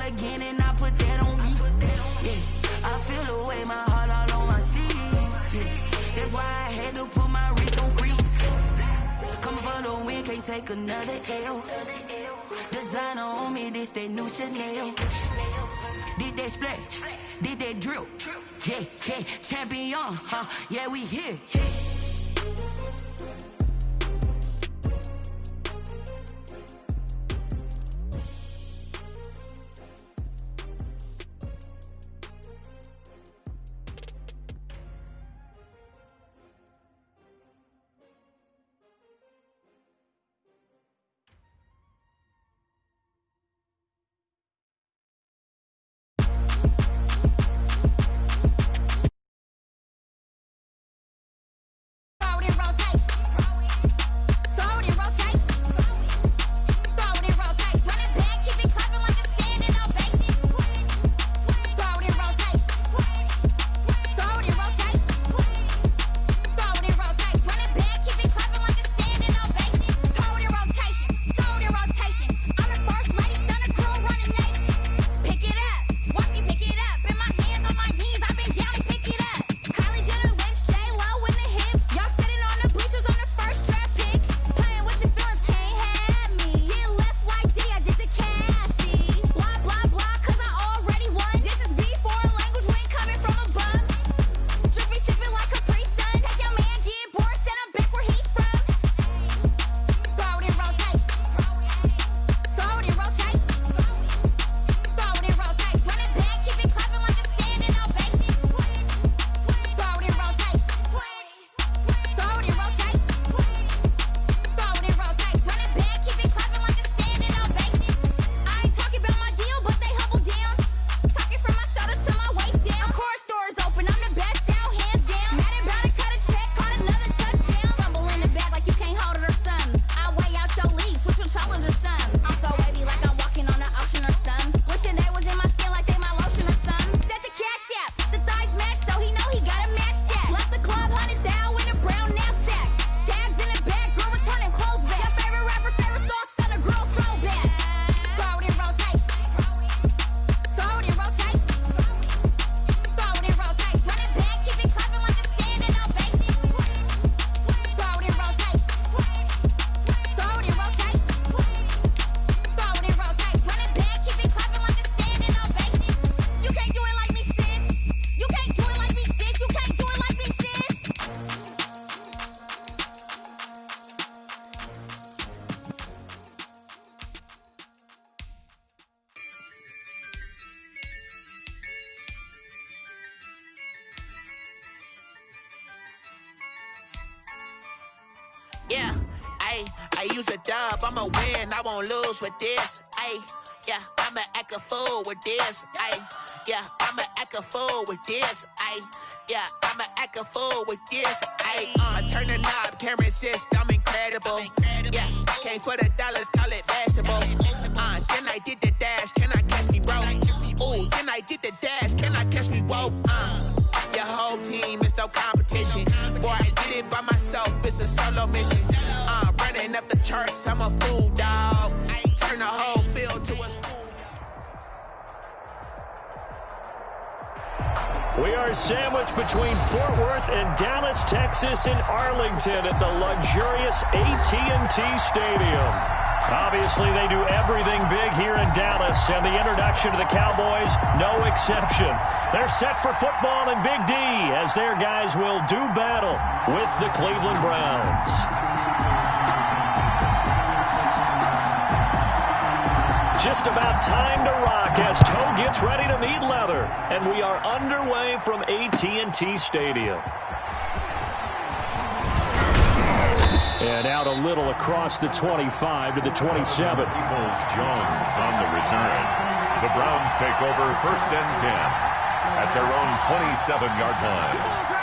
again and I put that on me. Yeah, I feel the way, my heart all on my sleeve. Yeah, that's why I had to put my wrist on freeze. Coming for the win, can't take another L. Designer on me, this that new Chanel. Did that splash, did that drill. Yeah, yeah, champion, huh? Yeah, we here. Yeah, I use a dub, I'ma win, I won't lose with this. Yeah, I'ma act a fool with this. Yeah, I'ma act a fool with this. Yeah, I'ma act a fool with this. I turn the knob, can't resist, I'm incredible. Yeah, came for the dollars, call it vegetable. Then I did the dash, can I catch me, bro? Ooh, then I did the dash, can I catch me, whoa? Your whole team is no competition. Boy, I did it by myself, it's a solo mission. Running up the charts, I'm a fool, dog. Turn the whole field to a school. We are sandwiched between Fort Worth and Dallas, Texas, in Arlington at the luxurious AT&T Stadium. Obviously, they do everything big here in Dallas, and the introduction to the Cowboys, no exception. They're set for football in Big D as their guys will do battle with the Cleveland Browns. Just about time to rock as toe gets ready to meet leather, and we are underway from AT&T Stadium. And out a little across the 25 to the 27. Jones on the return. The Browns take over 1st and 10 at their own 27-yard line.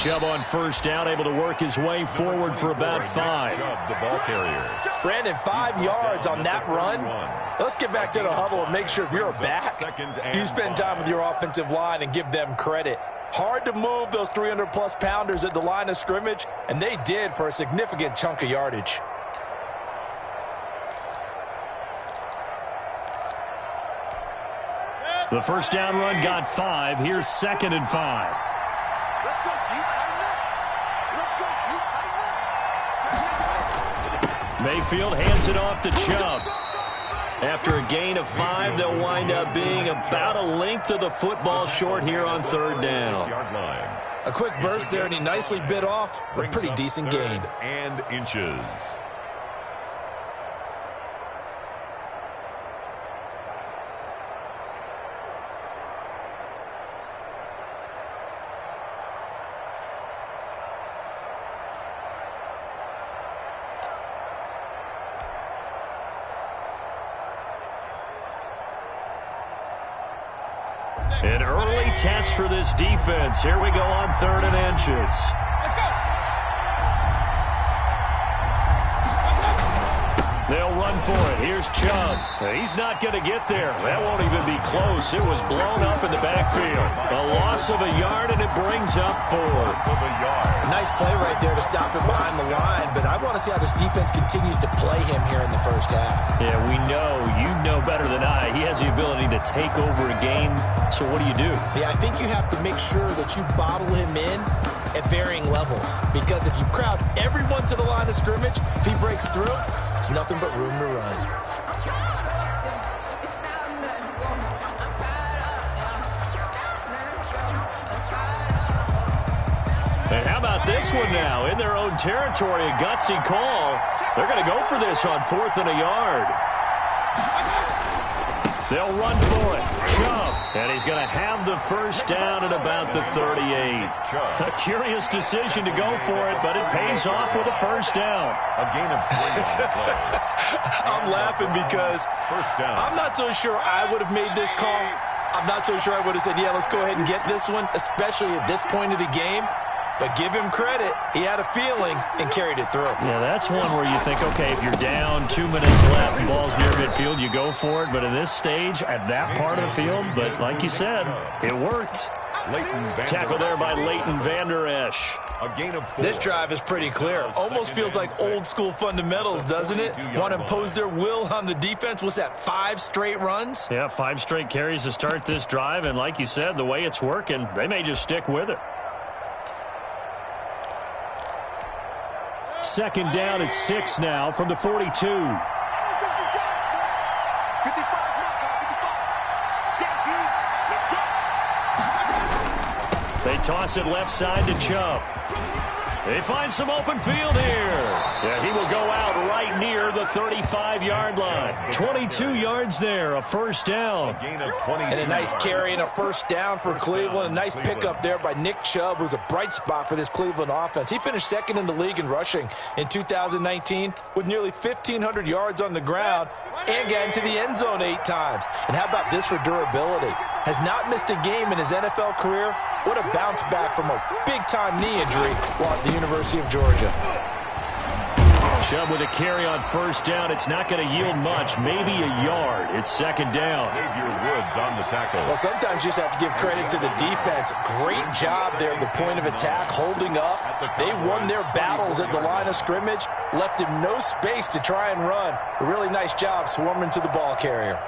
Chubb on first down, able to work his way forward for about 5. Chubb, the ball carrier. Brandon, 5 yards on that run. Let's get back to the huddle and make sure if you're a back, you spend time with your offensive line and give them credit. Hard to move those 300-plus pounders at the line of scrimmage, and they did for a significant chunk of yardage. The first down run got 5. Here's 2nd and 5. Let's go, you tighten up. Mayfield hands it off to Chubb. After a gain of 5, they'll wind up being about a length of the football short here on 3rd down. A quick burst there, and he nicely bit off a pretty decent gain. And inches. An early test for this defense. Here we go on 3rd and inches. They'll run for it. Here's Chubb. He's not going to get there. That won't even be close. It was blown up in the backfield. A loss of a yard, and it brings up 4th. Nice play right there to stop him behind the line, but I want to see how this defense continues to play him here in the first half. Yeah, we know. You know better than I. He has the ability to take over a game. So what do you do? Yeah, I think you have to make sure that you bottle him in at varying levels, because if you crowd everyone to the line of scrimmage, if he breaks through, there's nothing but room to run. And how about this one now? In their own territory, a gutsy call. They're going to go for this on 4th and a yard. They'll run for it. Chubb. And he's going to have the first down at about the 38. A curious decision to go for it, but it pays off with a first down. A gain of 3. I'm laughing because I'm not so sure I would have made this call. I'm not so sure I would have said, yeah, let's go ahead and get this one, especially at this point of the game. But give him credit. He had a feeling and carried it through. Yeah, that's one where you think, okay, if you're down, 2 minutes left, the ball's near midfield, you go for it. But in this stage, at that part of the field, but like you said, it worked. Tackle there by Leighton Vander Esch. A gain of 4. This drive is pretty clear. Almost feels like old school fundamentals, doesn't it? Want to impose their will on the defense. What's that, 5 straight runs? Yeah, 5 straight carries to start this drive. And like you said, the way it's working, they may just stick with it. 2nd down at 6 now from the 42. They toss it left side to Chubb. They find some open field here. Yeah, he will go out right near the 35-yard line. 22 yards there, a first down. And a nice carry and a first down for Cleveland. A nice pickup there by Nick Chubb, who's a bright spot for this Cleveland offense. He finished 2nd in the league in rushing in 2019 with nearly 1,500 yards on the ground and got into the end zone 8 times. And how about this for durability? Has not missed a game in his NFL career. What a bounce back from a big-time knee injury while at the University of Georgia. Chubb with a carry on first down. It's not going to yield much, maybe a yard. It's 2nd down. Xavier Woods on the tackle. Well, sometimes you just have to give credit to the defense. Great job there at the point of attack, holding up. They won their battles at the line of scrimmage, left him no space to try and run. A really nice job swarming to the ball carrier.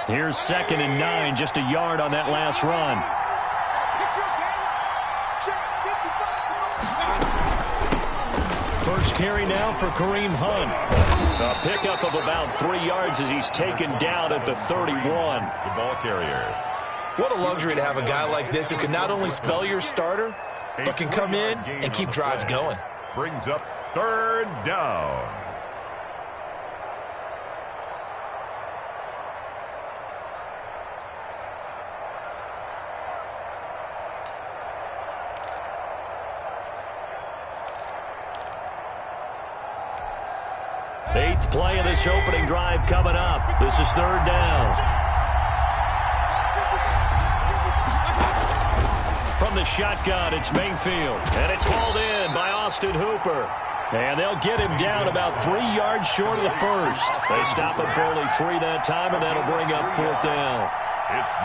Here's 2nd and 9, just a yard on that last run. First carry now for Kareem Hunt. A pickup of about 3 yards as he's taken down at the 31. The ball carrier. What a luxury to have a guy like this who can not only spell your starter, but can come in and keep drives going. Brings up 3rd down. 8th play of this opening drive coming up. This is 3rd down. From the shotgun, it's Mayfield. And it's hauled in by Austin Hooper. And they'll get him down about 3 yards short of the first. They stop him for only 3 that time, and that'll bring up 4th down.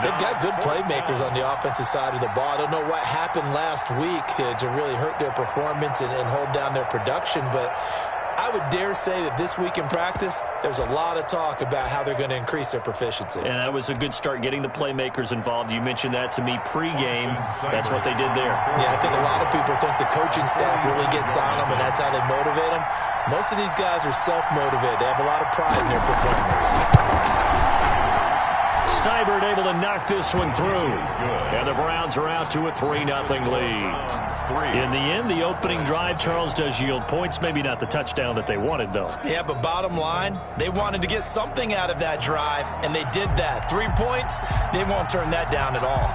They've got good playmakers on the offensive side of the ball. I don't know what happened last week to really hurt their performance and hold down their production, but I would dare say that this week in practice, there's a lot of talk about how they're going to increase their proficiency. And that was a good start, getting the playmakers involved. You mentioned that to me pregame. That's what they did there. Yeah, I think a lot of people think the coaching staff really gets on them, and that's how they motivate them. Most of these guys are self-motivated. They have a lot of pride in their performance. Seibert able to knock this one through. And the Browns are out to a 3-0 lead. In the end, the opening drive, Charles, does yield points. Maybe not the touchdown that they wanted, though. Yeah, but bottom line, they wanted to get something out of that drive, and they did that. 3 points, they won't turn that down at all.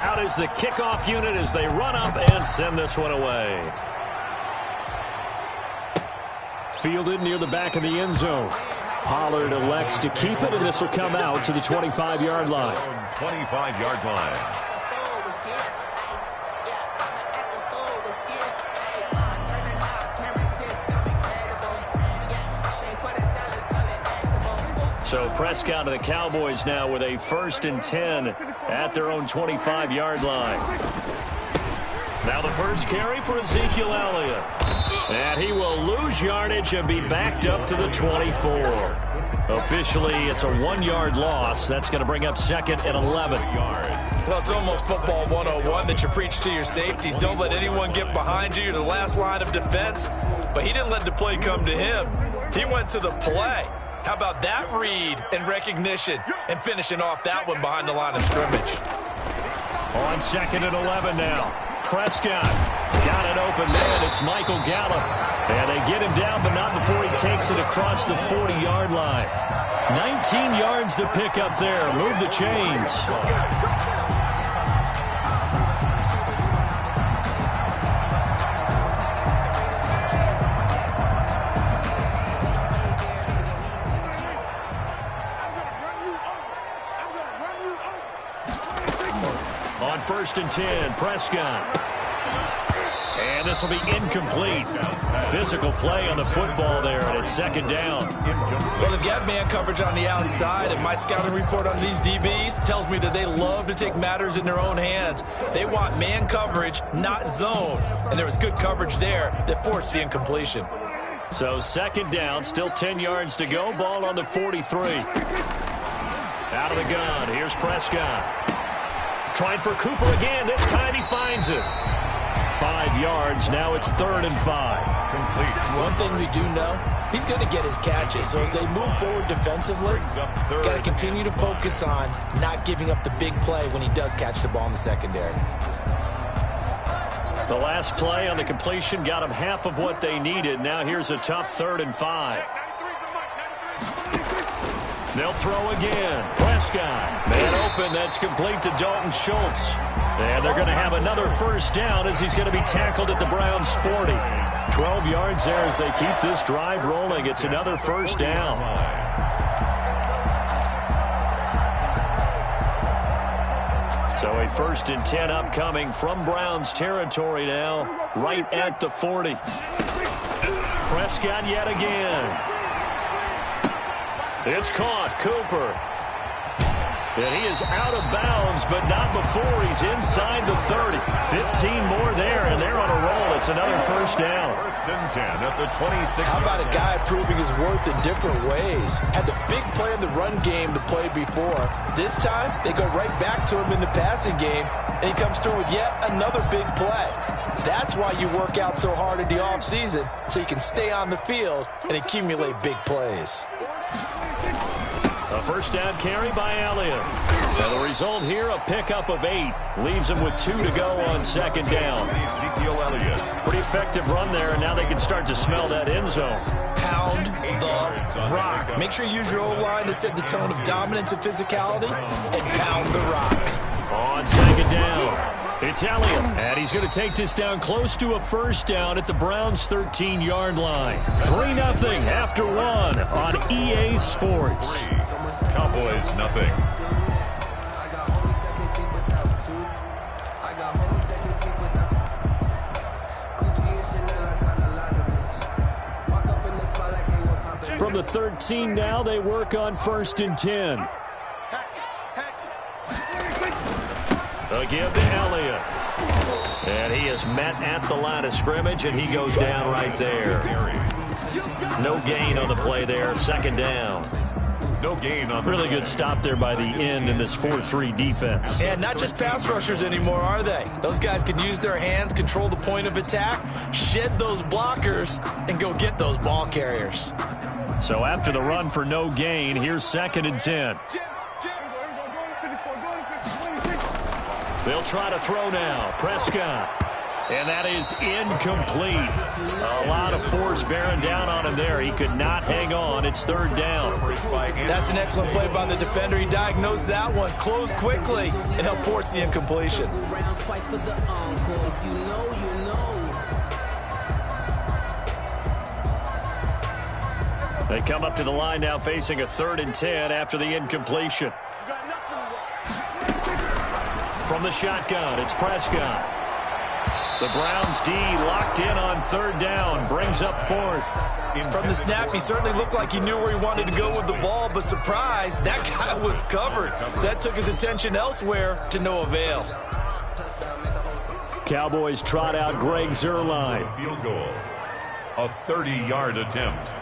Out is the kickoff unit as they run up and send this one away. Fielded near the back of the end zone. Pollard elects to keep it, and this will come out to the 25-yard line. 25-yard line. So Prescott and the Cowboys now with a 1st and 10 at their own 25-yard line. Now the first carry for Ezekiel Elliott. And he will lose yardage and be backed up to the 24. Officially, it's a 1-yard loss. That's going to bring up 2nd and 11. Well, it's almost football 101 that you preach to your safeties. Don't let anyone get behind you. You're the last line of defense. But he didn't let the play come to him. He went to the play. How about that read and recognition and finishing off that one behind the line of scrimmage? On 2nd and 11 now. Prescott got an open man. It's Michael Gallup. And they get him down, but not before he takes it across the 40-yard line. 19 yards to pick up there. Move the chains. On 1st and 10, Prescott. And this will be incomplete. Physical play on the football there, and it's 2nd down. Well, they've got man coverage on the outside, and my scouting report on these DBs tells me that they love to take matters in their own hands. They want man coverage, not zone. And there was good coverage there that forced the incompletion. So 2nd down, still 10 yards to go. Ball on the 43. Out of the gun, here's Prescott. Trying for Cooper again. This time he finds it. 5 yards. Now it's 3rd and 5. Complete. One thing we do know, he's going to get his catches. So as they move forward defensively, got to continue to focus on not giving up the big play when he does catch the ball in the secondary. The last play on the completion got them half of what they needed. Now here's a tough 3rd and 5. They'll throw again. Prescott. Man open. That's complete to Dalton Schultz. And they're going to have another 1st down as he's going to be tackled at the Browns' 40. 12 yards there as they keep this drive rolling. It's another 1st down. So a 1st and 10 upcoming from Browns territory now, right at the 40. Prescott yet again. It's caught. Cooper. And he is out of bounds, but not before he's inside the 30. 15 more there, and they're on a roll. It's another 1st down. 1st and 10 at the 26. How about a guy proving his worth in different ways? Had the big play in the run game to play before. This time, they go right back to him in the passing game, and he comes through with yet another big play. That's why you work out so hard in the offseason, so you can stay on the field and accumulate big plays. A 1st down carry by Elliott. And the result here, a pickup of 8. Leaves him with 2 to go on 2nd down. Ezekiel Elliott. Pretty effective run there, and now they can start to smell that end zone. Pound the rock. Make sure you use your O-line to set the tone of dominance and physicality, and pound the rock. On 2nd down, it's Italian. And he's going to take this down close to a first down at the Browns' 13-yard line. 3-0 after one on EA Sports. Cowboys nothing. From the 13 now, they work on 1st and 10. They'll give to Elliott. And he is met at the line of scrimmage, and he goes down right there. No gain on the play there. 2nd down. No gain on the really play. Good stop there by the end in this 4-3 defense. And not just pass rushers anymore, are they? Those guys can use their hands, control the point of attack, shed those blockers, and go get those ball carriers. So after the run for no gain, here's 2nd and 10. They'll try to throw now. Prescott. And that is incomplete. A lot of force bearing down on him there. He could not hang on. It's 3rd down. That's an excellent play by the defender. He diagnosed that one, closed quickly, and helped force the incompletion. They come up to the line now facing a 3rd and 10 after the incompletion. From the shotgun, it's Prescott. The Browns D locked in on 3rd down, brings up 4th. From the snap, he certainly looked like he knew where he wanted to go with the ball, but surprise, that guy was covered. So that took his attention elsewhere to no avail. Cowboys trot out Greg Zuerlein. Field goal. A 30-yard attempt.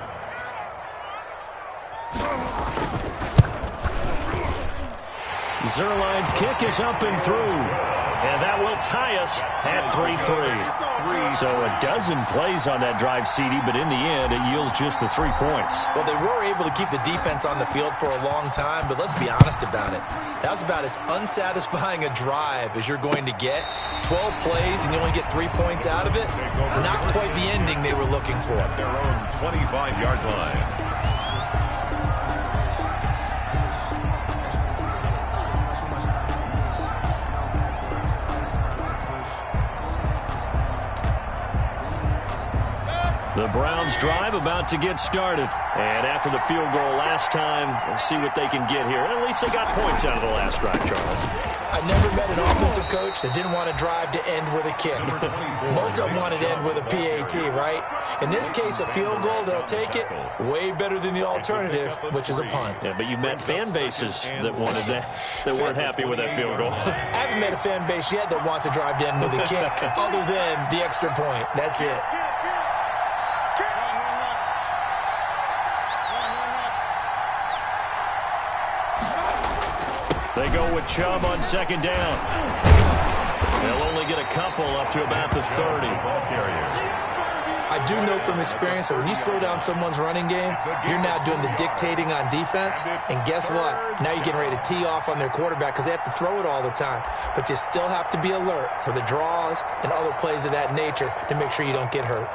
Zuerlein's kick is up and through. And that will tie us at 3-3. So a dozen plays on that drive, CD, but in the end, it yields just the 3 points. Well, they were able to keep the defense on the field for a long time, but let's be honest about it. That was about as unsatisfying a drive as you're going to get. 12 plays and you only get 3 points out of it. Not quite the ending they were looking for. Their own 25-yard line. The Browns drive about to get started. And after the field goal last time, we'll see what they can get here. At least they got points out of the last drive, Charles. I never met an offensive coach that didn't want to drive to end with a kick. Most of them wanted to end with a PAT, right? In this case, a field goal, they'll take it. Way better than the alternative, which is a punt. Yeah, but you met fan bases that wanted that, that weren't happy with that field goal. I haven't met a fan base yet that wants to drive to end with a kick, other than the extra point. That's it. They go with Chubb on 2nd down. They'll only get a couple up to about the 30. I do know from experience that when you slow down someone's running game, you're now doing the dictating on defense. And guess what? Now you're getting ready to tee off on their quarterback because they have to throw it all the time. But you still have to be alert for the draws and other plays of that nature to make sure you don't get hurt.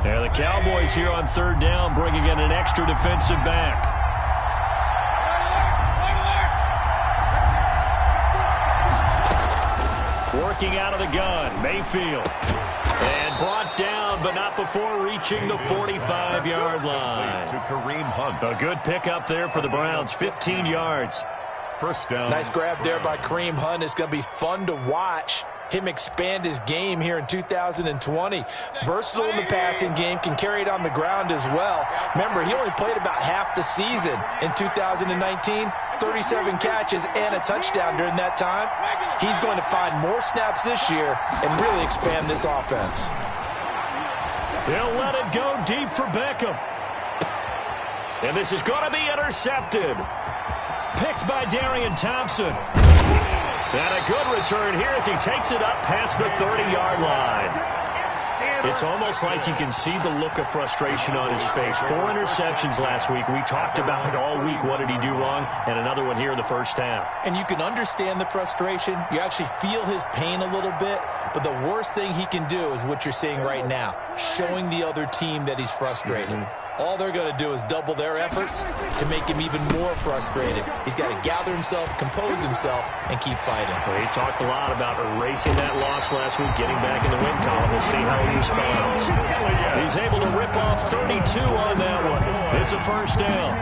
There the Cowboys here on 3rd down, bringing in an extra defensive back. Working out of the gun, Mayfield. And brought down, but not before reaching the 45-yard line. To Kareem Hunt. A good pickup there for the Browns, 15 yards. 1st down. Nice grab there by Kareem Hunt. It's going to be fun to watch him expand his game here in 2020. Versatile in the passing game, can carry it on the ground as well. Remember, he only played about half the season in 2019, 37 catches and a touchdown during that time. He's going to find more snaps this year and really expand this offense. They'll let it go deep for Beckham. And this is going to be intercepted. Picked by Darian Thompson. And a good return here as he takes it up past the 30-yard line. It's almost like you can see the look of frustration on his face. 4 interceptions last week. We talked about it all week. What did he do wrong? And another one here in the first half. And you can understand the frustration. You actually feel his pain a little bit. But the worst thing he can do is what you're seeing right now, showing the other team that he's frustrated. all they're going to do is double their efforts to make him even more frustrated. He's got to gather himself, compose himself, and keep fighting. Well, he talked a lot about erasing that loss last week, getting back in the win column. We'll see how he responds. He's able to rip off 32 on that one. It's a first down.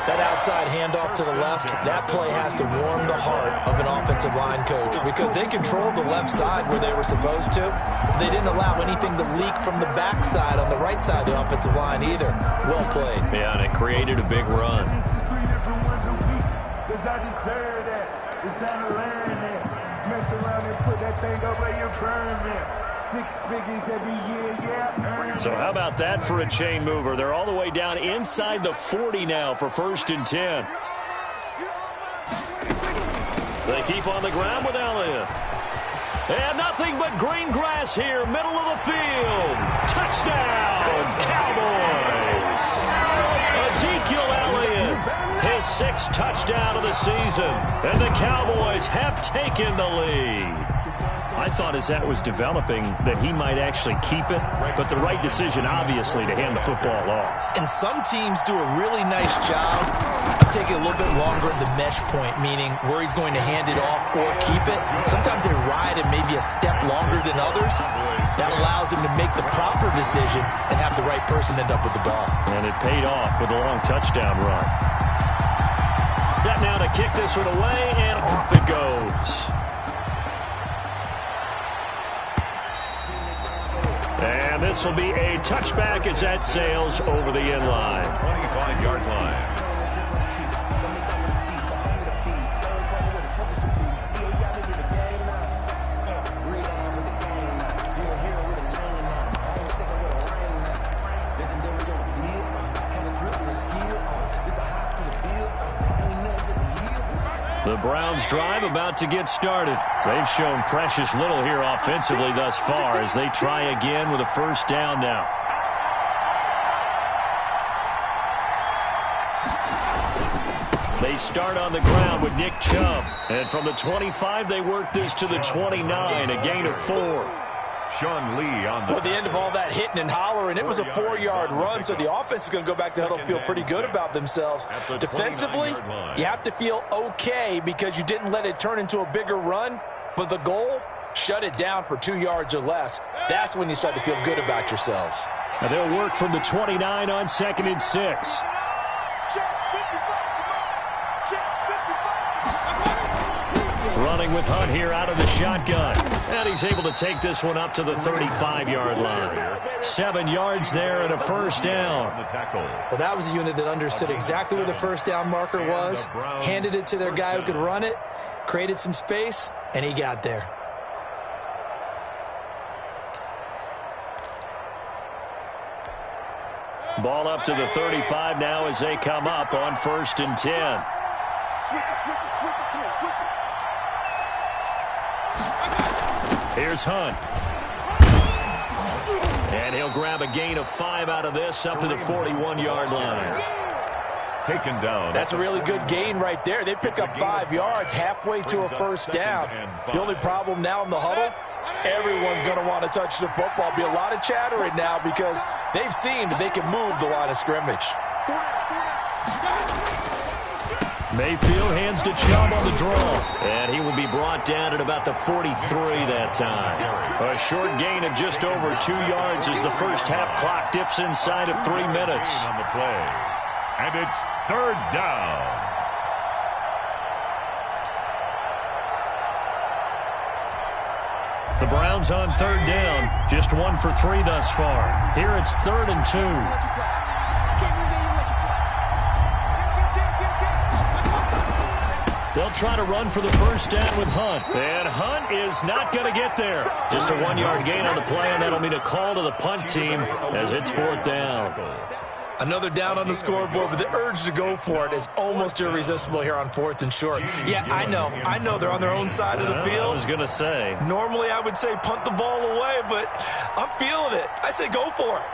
That outside handoff to the left, that play has to warm the heart of an offensive line coach because they controlled the left side where they were supposed to. But they didn't allow anything to leak from the backside on the right side of the offensive line either. Well played. Yeah, and it created a big run. It's time to learn that. Mess around and put that thing over your permit. 6 figures every year, yeah. So how about that for a chain mover? They're all the way down inside the 40 now for 1st and 10. They keep on the ground with Elliott. And nothing but green grass here, middle of the field. Touchdown, Cowboys. Ezekiel Elliott, his 6th touchdown of the season. And the Cowboys have taken the lead. I thought as that was developing that he might actually keep it, but the right decision, obviously, to hand the football off. And some teams do a really nice job of taking a little bit longer at the mesh point, meaning where he's going to hand it off or keep it. Sometimes they ride it maybe a step longer than others. That allows him to make the proper decision and have the right person end up with the ball. And it paid off with a long touchdown run. Set now to kick this one away, and off it goes. And this will be a touchback as that sails over the end line. 25-yard line. The Browns drive about to get started. They've shown precious little here offensively thus far as they try again with a first down now. They start on the ground with Nick Chubb. And from the 25, they work this to the 29, a gain of 4. Sean Lee on the... Well, at the end of all that hitting and hollering, it was a 4-yard run, so the offense is going to go back to the huddle, feel pretty good about themselves. Defensively, you have to feel okay because you didn't let it turn into a bigger run, but the goal, shut it down for 2 yards or less. That's when you start to feel good about yourselves. Now they'll work from the 29 on 2nd and 6. Running with Hunt here out of the shotgun. And he's able to take this one up to the 35-yard line. 7 yards there and a first down. Well, that was a unit that understood exactly where the first down marker was, handed it to their guy who could run it, created some space, and he got there. Ball up to the 35 now as they come up on 1st and 10. Here's Hunt. And he'll grab a gain of 5 out of this up to the 41-yard line. Taken down. That's a really good gain right there. They pick up 5 yards halfway to a first down. The only problem now in the huddle, everyone's going to want to touch the football. Be a lot of chattering now because they've seen that they can move the line of scrimmage. Mayfield hands to Chubb on the draw. And he will be brought down at about the 43 that time. A short gain of just over 2 yards as the first half clock dips inside of 3 minutes. On the play. And it's 3rd down. The Browns on 3rd down. Just 1 for 3 thus far. Here it's 3rd and 2. They'll try to run for the first down with Hunt. And Hunt is not going to get there. Just a 1-yard gain on the play, and that'll mean a call to the punt team as it's 4th down. Another down on the scoreboard, but the urge to go for it is almost irresistible here on 4th and short. Yeah, I know they're on their own side of the field. I was going to say. Normally I would say punt the ball away, but I'm feeling it. I say go for it.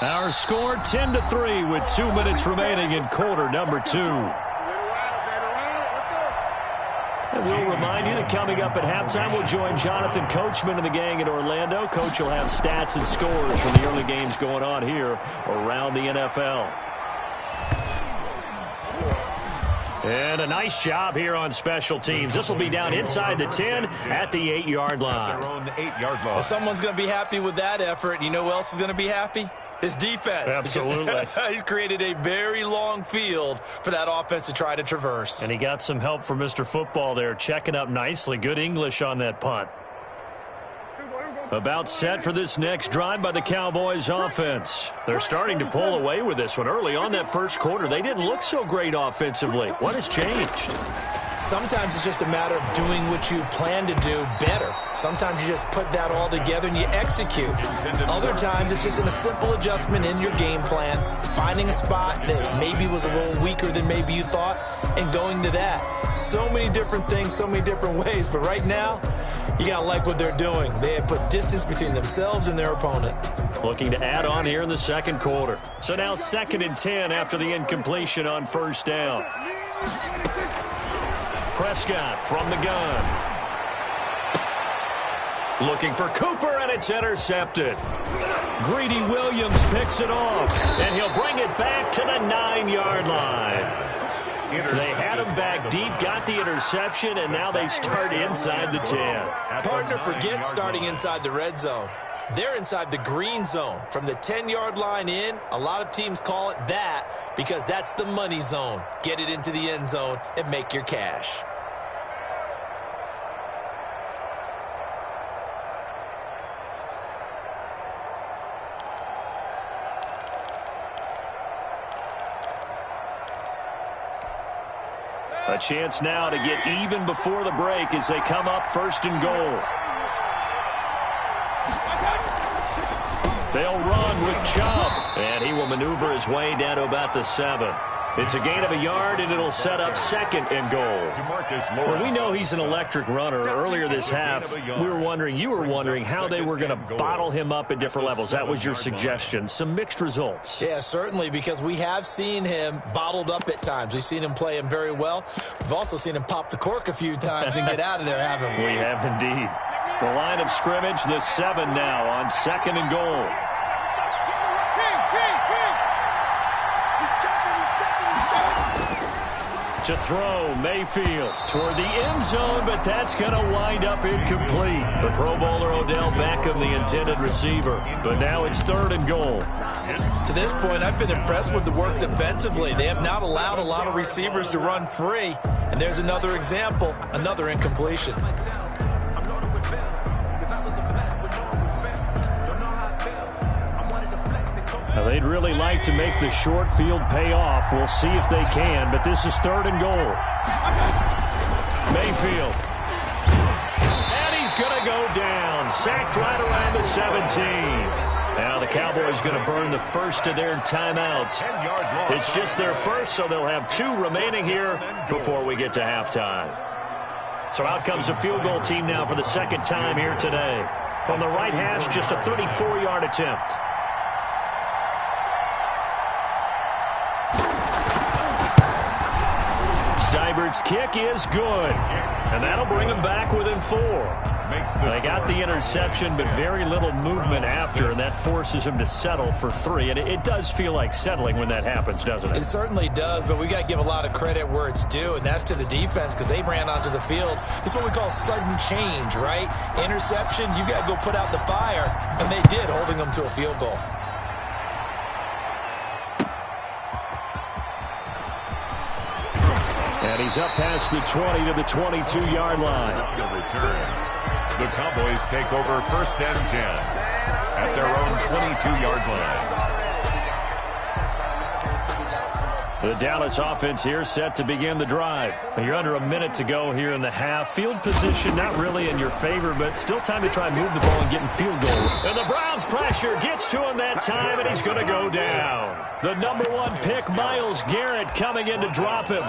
Our score 10-3 with 2 minutes remaining in quarter number 2. And we'll remind you that coming up at halftime, we'll join Jonathan Coachman and the gang in Orlando. Coach will have stats and scores from the early games going on here around the NFL. And a nice job here on special teams. This will be down inside the 10 at the 8-yard line. Their own 8-yard line. Well, someone's going to be happy with that effort. You know who else is going to be happy? His defense. Absolutely. He's created a very long field for that offense to try to traverse. And he got some help from Mr. Football there, checking up nicely. Good English on that punt. About set for this next drive by the Cowboys offense. They're starting to pull away with this one. Early on that first quarter, they didn't look so great offensively. What has changed? Sometimes it's just a matter of doing what you plan to do better. Sometimes you just put that all together and you execute. Other times it's just a simple adjustment in your game plan, finding a spot that maybe was a little weaker than maybe you thought, and going to that. So many different things, so many different ways, but right now, you got to like what they're doing. They have put distance between themselves and their opponent. Looking to add on here in the second quarter. So now 2nd and 10 after the incompletion on first down. Prescott from the gun. Looking for Cooper, and it's intercepted. Greedy Williams picks it off, and he'll bring it back to the 9-yard line. They had him back deep, got the interception, and now they start inside the 10. Partner forgets starting inside the red zone. They're inside the green zone. From the 10-yard line in, a lot of teams call it that because that's the money zone. Get it into the end zone and make your cash. A chance now to get even before the break as they come up 1st and goal. They'll run with Chubb, and he will maneuver his way down to about the 7. It's a gain of a yard, and it'll set up 2nd and goal. Well, we know he's an electric runner. Earlier this half, you were wondering how they were going to bottle him up at different levels. That was your suggestion. Some mixed results. Yeah, certainly, because we have seen him bottled up at times. We've seen him play him very well. We've also seen him pop the cork a few times and get out of there, haven't we? We have indeed. The line of scrimmage, the 7 now on 2nd and goal. To throw, Mayfield toward the end zone, but that's going to wind up incomplete. The Pro Bowler Odell Beckham, the intended receiver. But now it's 3rd and goal. To this point, I've been impressed with the work defensively. They have not allowed a lot of receivers to run free. And there's another example, another incompletion. They'd really like to make the short field pay off. We'll see if they can, but this is 3rd and goal. Mayfield. And he's going to go down. Sacked right around the 17. Now the Cowboys going to burn the first of their timeouts. It's just their first, so they'll have 2 remaining here before we get to halftime. So out comes a field goal team now for the 2nd time here today. From the right hash, just a 34-yard attempt. Seibert's kick is good, and that'll bring them back within 4. They got the interception, but very little movement after, and that forces him to settle for 3. And it does feel like settling when that happens, doesn't it? It certainly does, but we got to give a lot of credit where it's due, and that's to the defense because they ran onto the field. It's what we call sudden change, right? Interception, you got to go put out the fire, and they did, holding them to a field goal. And he's up past the 20 to the 22-yard line. The Cowboys take over 1st and 10 at their own 22-yard line. The Dallas offense here set to begin the drive. You're under a minute to go here in the half. Field position not really in your favor, but still time to try and move the ball and get in field goal. And the Browns pressure gets to him that time, and he's going to go down. The number 1 pick, Myles Garrett, coming in to drop him.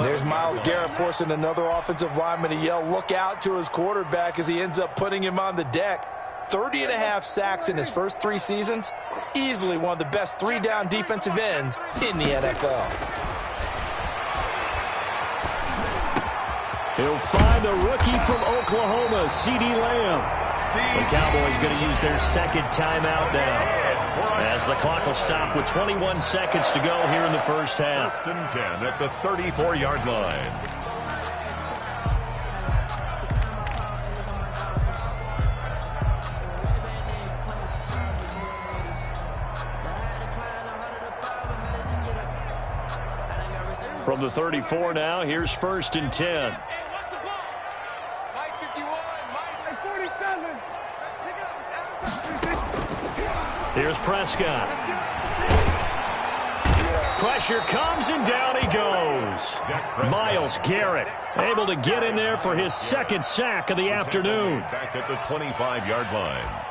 There's Myles Garrett forcing another offensive lineman to yell, look out to his quarterback as he ends up putting him on the deck. 30.5 sacks in his first 3 seasons. Easily one of the best 3-down defensive ends in the NFL. He'll find the rookie from Oklahoma, CeeDee Lamb. The Cowboys going to use their second timeout now, as the clock will stop with 21 seconds to go here in the first half. First and 10 at the 34-yard line. From the 34 now, here's first and 10. Here's Prescott. Pressure comes, and down he goes. Myles Garrett able to get in there for his second sack of the afternoon. Back at the 25-yard line.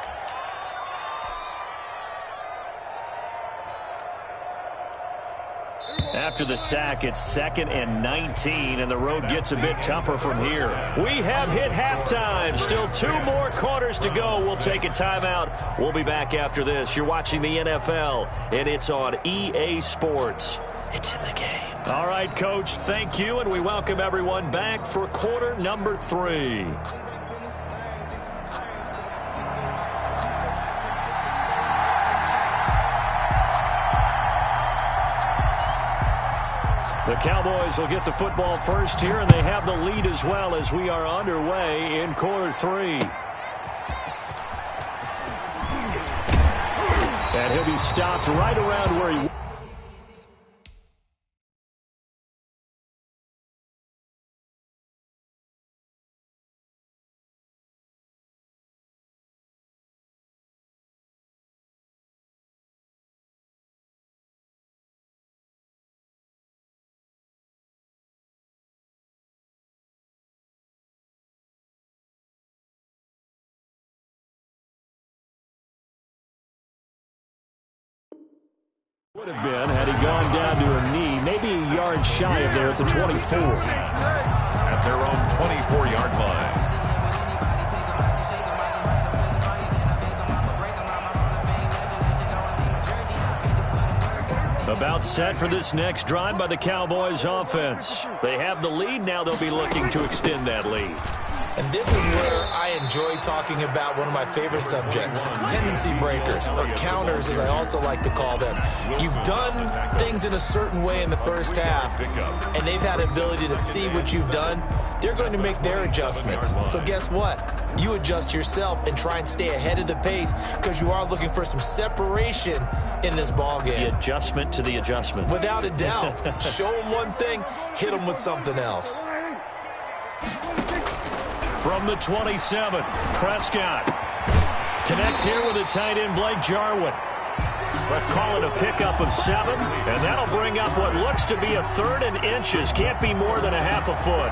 After the sack, it's 2nd and 19, and the road gets a bit tougher from here. We have hit halftime. Still 2 more quarters to go. We'll take a timeout. We'll be back after this. You're watching the NFL, and it's on EA Sports. It's in the game. All right, Coach, thank you, and we welcome everyone back for quarter number 3. The Cowboys will get the football first here, and they have the lead as well as we are underway in quarter 3. And he'll be stopped right around where he... would have been had he gone down to a knee, maybe a yard shy of there at the 24. At their own 24-yard line. About set for this next drive by the Cowboys offense. They have the lead. Now they'll be looking to extend that lead. And this is where I enjoy talking about one of my favorite subjects, tendency breakers, or counters as I also like to call them. You've done things in a certain way in the first half, and they've had the ability to see what you've done. They're going to make their adjustments. So guess what? You adjust yourself and try and stay ahead of the pace because you are looking for some separation in this ball game. The adjustment to the adjustment. Without a doubt. Show them one thing, hit them with something else. From the 27, Prescott connects here with a tight end, Blake Jarwin. Let's call it a pickup of 7, and that'll bring up what looks to be a 3rd and inches. Can't be more than a half a foot.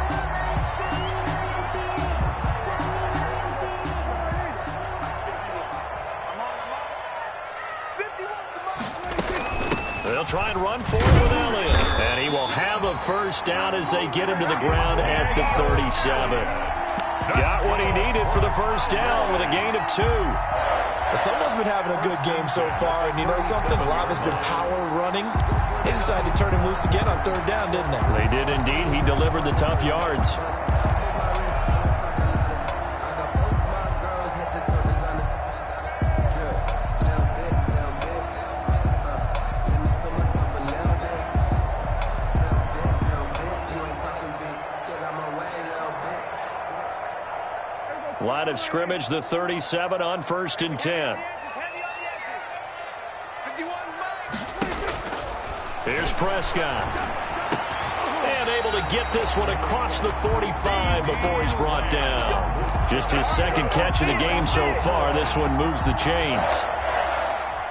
They'll try and run forward with Elliott, and he will have a first down as they get him to the ground at the 37. Got what he needed for the first down with a gain of 2. Someone's been having a good game so far, and you know something? A lot of it's been power running. They decided to turn him loose again on 3rd down, didn't they? They did indeed. He delivered the tough yards. Line of scrimmage, the 37 on 1st and 10. Here's Prescott. And able to get this one across the 45 before he's brought down. Just his 2nd catch of the game so far. This one moves the chains.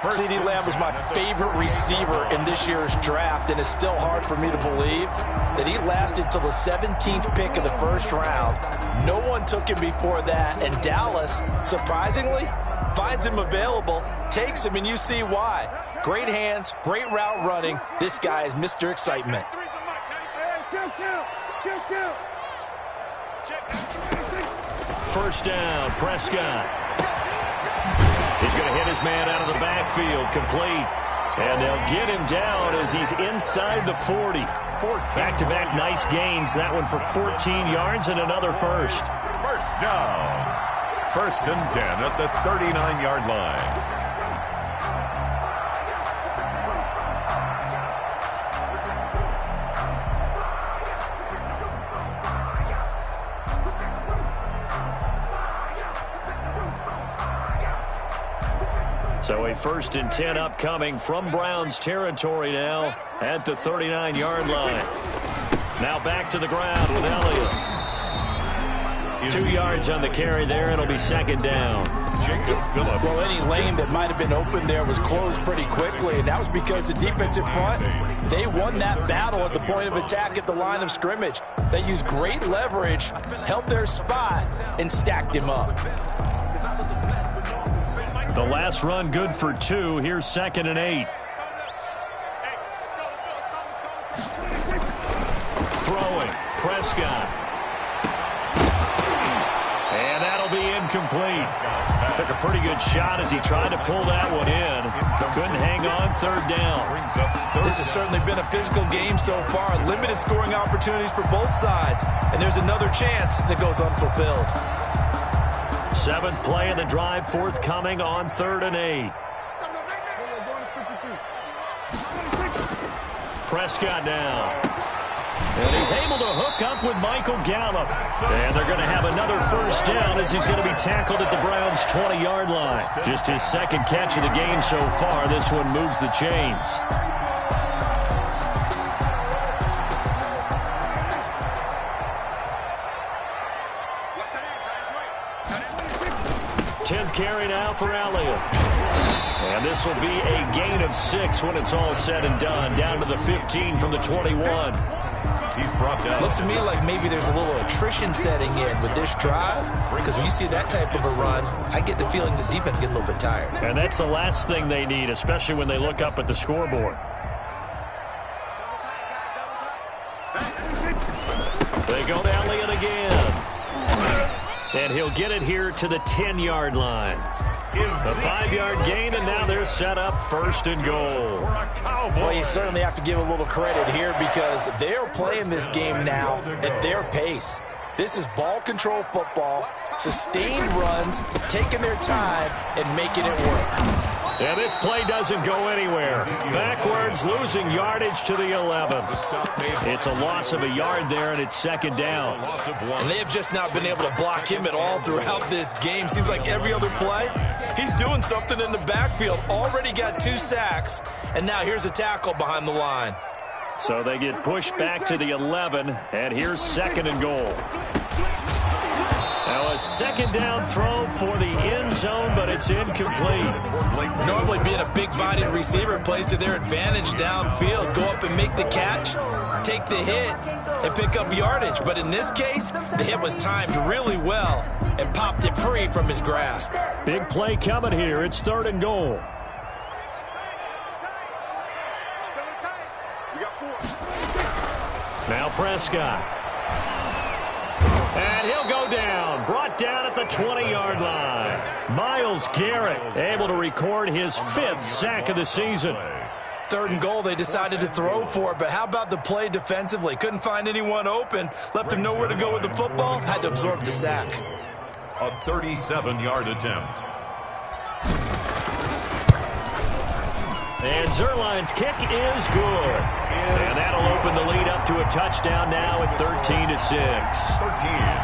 CeeDee Lamb was my favorite receiver in this year's draft, and it's still hard for me to believe that he lasted till the 17th pick of the 1st round. No one took him before that, and Dallas, surprisingly, finds him available, takes him, and you see why. Great hands, great route running. This guy is Mr. Excitement. First down, Prescott. He's going to hit his man out of the backfield, complete. And they'll get him down as he's inside the 40. Back-to-back nice gains. That one for 14 yards and another first. First down. 1st and 10 at the 39-yard line. So a 1st and 10 upcoming from Browns territory now at the 39-yard line. Now back to the ground with Elliott. 2 yards on the carry there. It'll be 2nd down. Well, any lane that might have been open there was closed pretty quickly, and that was because the defensive front, they won that battle at the point of attack at the line of scrimmage. They used great leverage, held their spot, and stacked him up. The last run good for 2. Here's 2nd and 8. Throwing. Prescott. And that'll be incomplete. Took a pretty good shot as he tried to pull that one in. Couldn't hang on. 3rd down. This has certainly been a physical game so far. Limited scoring opportunities for both sides. And there's another chance that goes unfulfilled. 7th play of the drive, forthcoming on 3rd and 8. Prescott now. And he's able to hook up with Michael Gallup. And they're going to have another 1st down as he's going to be tackled at the Browns' 20-yard line. Just his 2nd catch of the game so far. This one moves the chains. 10th carry now for Elliott. And this will be a gain of 6 when it's all said and done. Down to the 15 from the 21. He's brought down. Looks to me like maybe there's a little attrition setting in with this drive, because when you see that type of a run, I get the feeling the defense getting a little bit tired. And that's the last thing they need, especially when they look up at the scoreboard. They go to Elliott again. And he'll get it here to the 10-yard line. A 5-yard gain, and now they're set up 1st and goal. Well, you certainly have to give a little credit here because they're playing this game now at their pace. This is ball control football, sustained runs, taking their time, and making it work. Yeah, this play doesn't go anywhere. Backwards, losing yardage to the 11. It's a loss of a yard there, and it's 2nd down. And they have just not been able to block him at all throughout this game. Seems like every other play, he's doing something in the backfield. Already got 2 sacks, and now here's a tackle behind the line. So they get pushed back to the 11, and here's 2nd and goal. Now a 2nd down throw for the end zone, but it's incomplete. Normally being a big-bodied receiver plays to their advantage downfield. Go up and make the catch, take the hit, and pick up yardage. But in this case, the hit was timed really well and popped it free from his grasp. Big play coming here. It's 3rd and goal. Now Prescott. And he'll go down. Brought down at the 20-yard line. Myles Garrett able to record his 5th sack of the season. 3rd and goal, they decided to throw for it, but how about the play defensively? Couldn't find anyone open. Left him nowhere to go with the football. Had to absorb the sack. A 37-yard attempt. And Zuerlein's kick is good. And that'll open the lead up to a touchdown now at 13-6.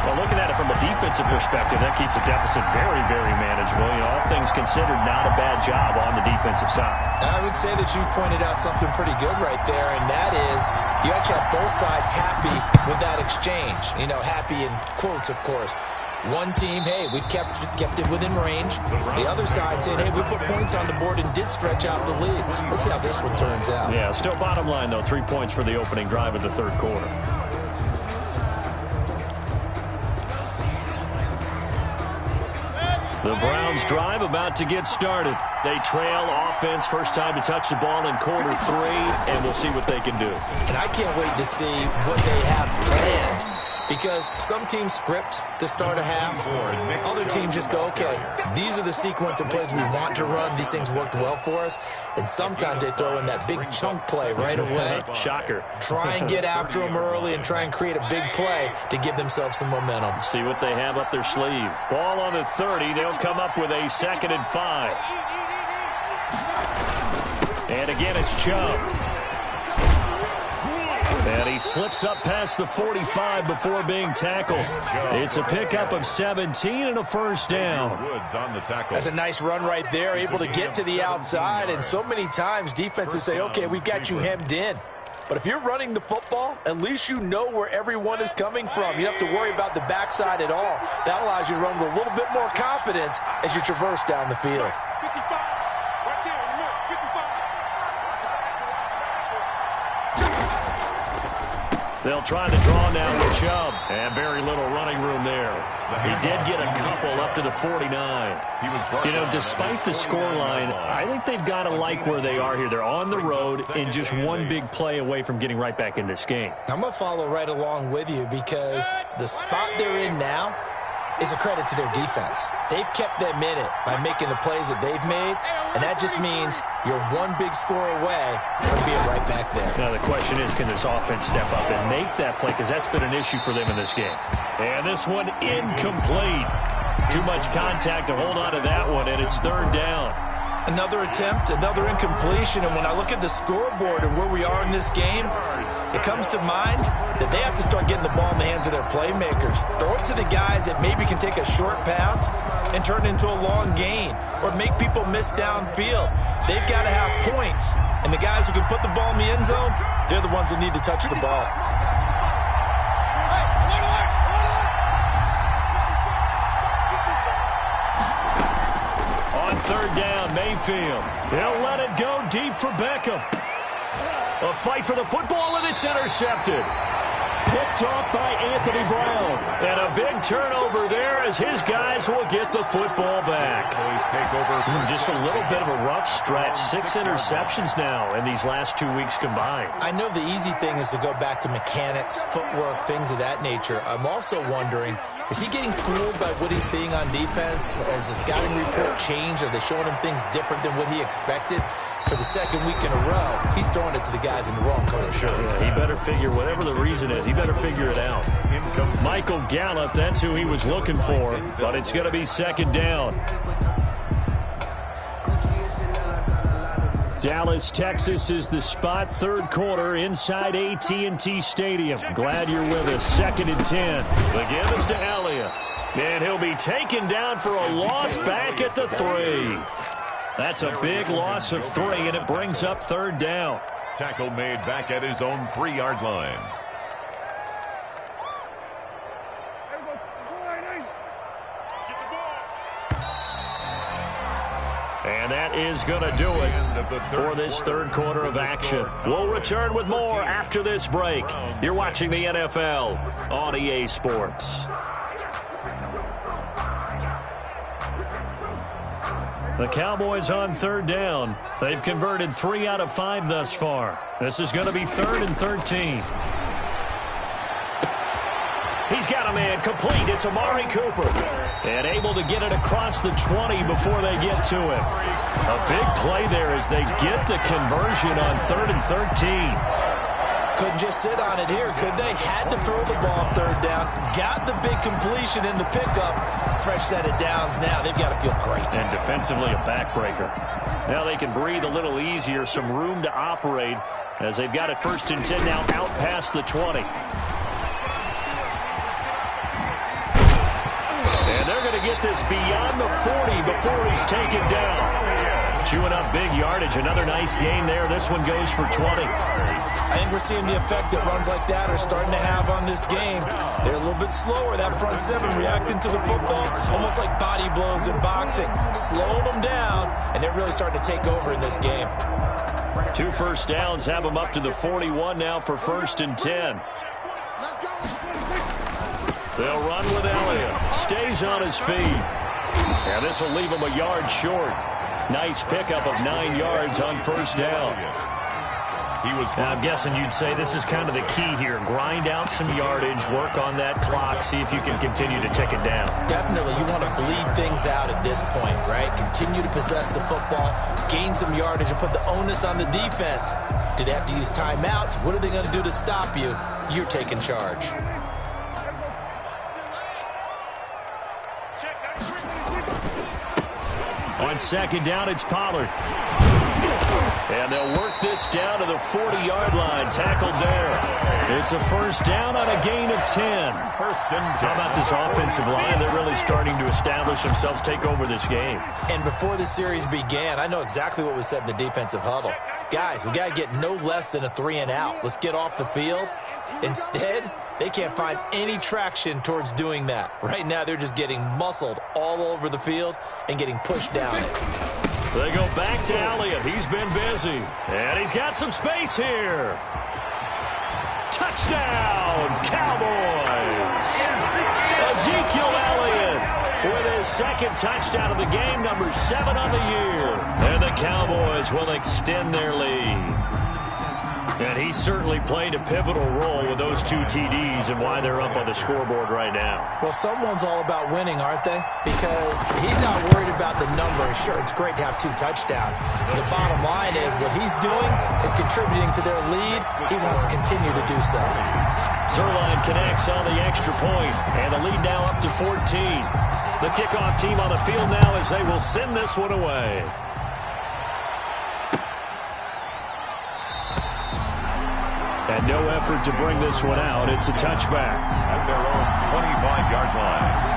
Well, looking at it from a defensive perspective, that keeps the deficit very, very manageable. You know, all things considered, not a bad job on the defensive side. I would say that you've pointed out something pretty good right there, and that is you actually have both sides happy with that exchange. You know, happy in quotes, of course. One team, hey, we've kept it within range. The other side saying, hey, we put points on the board and did stretch out the lead. Let's see how this one turns out. Yeah, still bottom line, though, 3 points for the opening drive of the 3rd quarter. The Browns drive about to get started. They trail offense, first time to touch the ball in quarter 3, and we'll see what they can do. And I can't wait to see what they have planned, Because some teams script to start a half. Other teams just go, okay, these are the sequence of plays we want to run. These things worked well for us. And sometimes they throw in that big chunk play right away. Shocker. Try and get after them early and try and create a big play to give themselves some momentum. See what they have up their sleeve. Ball on the 30. They'll come up with a 2nd and 5. And again, it's Chubb. And he slips up past the 45 before being tackled. It's a pickup of 17 and a first down. That's a nice run right there, able to get to the outside. And so many times defenses say, okay, we've got you hemmed in. But if you're running the football, at least you know where everyone is coming from. You don't have to worry about the backside at all. That allows you to run with a little bit more confidence as you traverse down the field. They'll try the draw now with Chubb. And very little running room there. He did get a couple up to the 49. You know, despite the scoreline, I think they've got to like where they are here. They're on the road and just one big play away from getting right back in this game. I'm going to follow right along with you because the spot they're in now is a credit to their defense. They've kept them in it by making the plays that they've made, and that just means you're one big score away from being right back there. Now the question is, can this offense step up and make that play? Because that's been an issue for them in this game. And this one incomplete. Too much contact to hold on to that one, and it's 3rd down. Another attempt, another incompletion, and when I look at the scoreboard and where we are in this game, it comes to mind that they have to start getting the ball in the hands of their playmakers. Throw it to the guys that maybe can take a short pass and turn it into a long gain or make people miss downfield. They've got to have points, and the guys who can put the ball in the end zone, they're the ones that need to touch the ball. On 3rd down, Mayfield. He'll let it go deep for Beckham. A fight for the football, and it's intercepted. Picked off by Anthony Brown. And a big turnover there as his guys will get the football back. Just a little bit of a rough stretch. 6 interceptions now in these last 2 weeks combined. I know the easy thing is to go back to mechanics, footwork, things of that nature. I'm also wondering, is he getting fooled by what he's seeing on defense? Has the scouting report changed? Are they showing him things different than what he expected? For the 2nd week in a row, he's throwing it to the guys in the wrong color shirts. Yeah, he better figure, whatever the reason is, he better figure it out. Michael Gallup, that's who he was looking for, but it's going to be 2nd down. Dallas, Texas is the spot. 3rd quarter inside AT&T Stadium. Glad you're with us. 2nd and 10. The give is to Elliott. And he'll be taken down for a loss back at the 3. That's a big loss of 3, and it brings up 3rd down. Tackle made back at his own 3-yard line. And that is going to do it for this 3rd quarter of action. We'll return with more after this break. You're watching the NFL on EA Sports. The Cowboys on 3rd down. They've converted 3 out of 5 thus far. This is going to be 3rd and 13. He's got a man complete. It's Amari Cooper. And able to get it across the 20 before they get to him. A big play there as they get the conversion on 3rd and 13. Couldn't just sit on it here, could they? Had to throw the ball on 3rd down. Got the big completion in the pickup. Fresh set of downs now. They've got to feel great. And defensively, a backbreaker. Now they can breathe a little easier, some room to operate as they've got it 1st and 10 now out past the 20. And they're going to get this beyond the 40 before he's taken down. Chewing up big yardage. Another nice gain there. This one goes for 20. I think we're seeing the effect that runs like that are starting to have on this game. They're a little bit slower, that front 7 reacting to the football, almost like body blows in boxing. Slowing them down, and they're really starting to take over in this game. 2 first downs have them up to the 41 now for 1st and 10. They'll run with Elliott. Stays on his feet. And this will leave him a yard short. Nice pickup of 9 yards on 1st down. He was. Now, I'm guessing you'd say this is kind of the key here. Grind out some yardage, work on that clock, see if you can continue to tick it down. Definitely, you want to bleed things out at this point, right? Continue to possess the football, gain some yardage, and put the onus on the defense. Do they have to use timeouts? What are they going to do to stop you? You're taking charge. On second down, it's Pollard. And they'll work this down to the 40-yard line. Tackled there. It's a first down on a gain of 10. How about this offensive line? They're really starting to establish themselves, take over this game. And before the series began, I know exactly what was said in the defensive huddle. Guys, we got to get no less than a 3-and-out. Let's get off the field. Instead, they can't find any traction towards doing that. Right now, they're just getting muscled all over the field and getting pushed down it. They go back to Elliott. He's been busy. And he's got some space here. Touchdown, Cowboys! Ezekiel Elliott with his second touchdown of the game, number 7 on the year. And the Cowboys will extend their lead. And he certainly played a pivotal role with those 2 TDs and why they're up on the scoreboard right now. Well, someone's all about winning, aren't they? Because he's not worried about the number. Sure, it's great to have 2 touchdowns. But the bottom line is what he's doing is contributing to their lead. He wants to continue to do so. Zerline connects on the extra point, and the lead now up to 14. The kickoff team on the field now as they will send this one away. And no effort to bring this one out. It's a touchback. At their own 25-yard line.